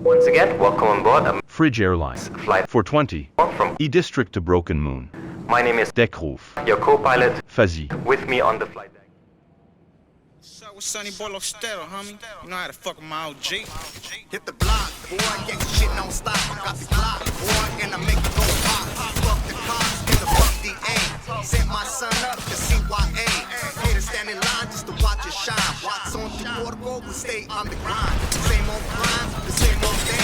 Once again, welcome on board a Fridge Airlines flight 420 from E-District to Broken Moon. My name is Deckroof. your co-pilot. Fuzzy. With me on the flight deck. What's up with Sonny Bolo Stero, homie? You know how to fuck with my OG. Hit the block, boy, get shit don't stop. I got the block, boy, and I make it go pop. Fuck the cops and the fuck DA. Sent my son up to CYA. Here to stand in line just to watch it shine. Watch on the portable, we stay on the grind. Same old crime, the same old thing.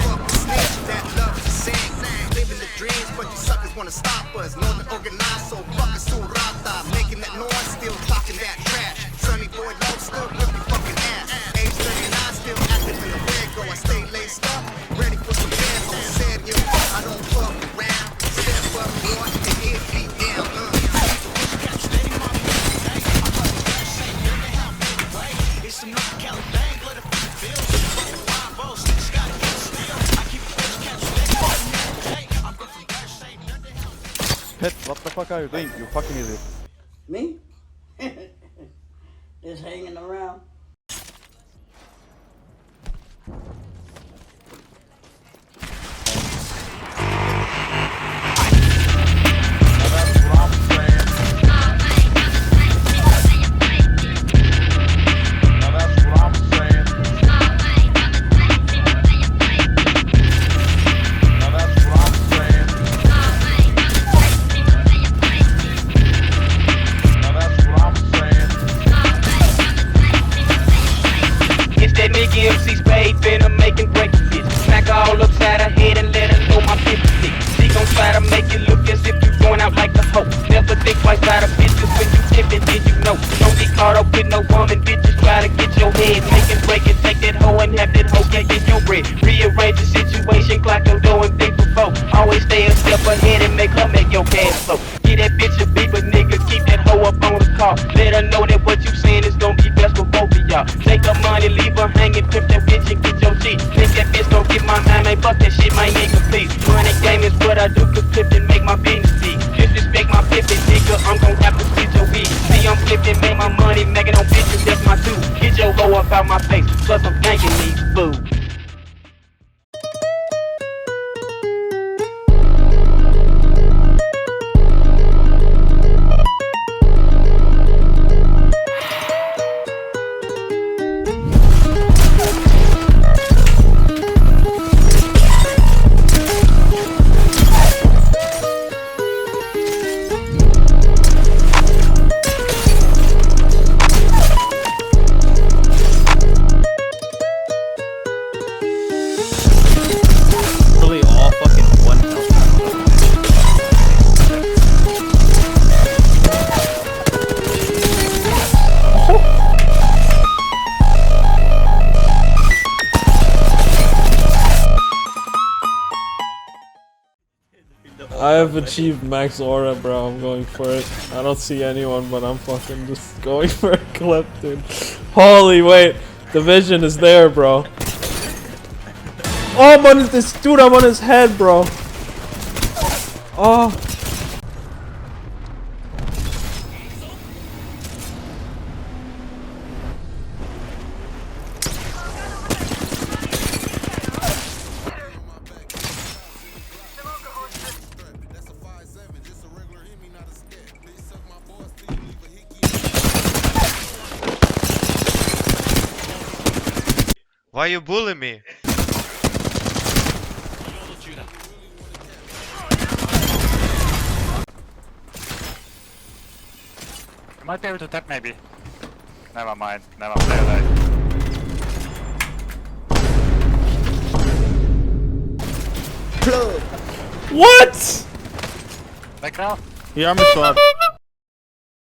Fuck the snitch that love to sing. Living the dreams, but you suckers wanna stop us. Northern organized, so fuck us to rata. Making that noise, still talking that trash. Sonny boy, low, still whip your fucking ass. Age 39, still active in the red go. I stay laced up, ready for some bands on serio. I don't fuck around. Step up, boy, and hit me down. It's another Cali bang, let it feel. Fucking 506, gotta get still. I keep it fresh, catch steak. I'm good from that shade. Pet, what the fuck are you doing, you fucking idiot? Me? Just hanging around. MC spade, finna making great shit. Smack all upside her head and let her know my 50. She gon' try to make it look as if you going out like the hoe. Never think twice about a bitches when you tippin', did you know? Don't get caught up with no woman, bitches try to get your head. Make it break it, take that hoe and have that hoe get your bread. Rearrange the situation, clock your door and think before. Always stay a step ahead and make her make your cash flow. Get that bitch a beat, but nigga, keep that hoe up on the car. Let her know that what you saying is gon' be best for both of y'all. Take her money, leave her hanging, pimp that bitch and get your G. Think that bitch gon' get my mind, man, fuck that shit, my nigga, please. Running game is what I do, cause flippin' make my business see. Disrespect my flippin', nigga, I'm gon' have to split your weed. See, I'm flippin', make my money, making on bitches, that's my dude. Get your hoe up out my face, plus I'm thanking these fools. I have achieved max aura, bro. I'm going for it. I don't see anyone, but I'm fucking just going for a clip, dude. Holy wait, the vision is there, bro. Oh, I'm on this dude. I'm on his head, bro. Oh. Why you bully me? You might be able to tap maybe. Never mind, never play that. What? Back now? He armor swap.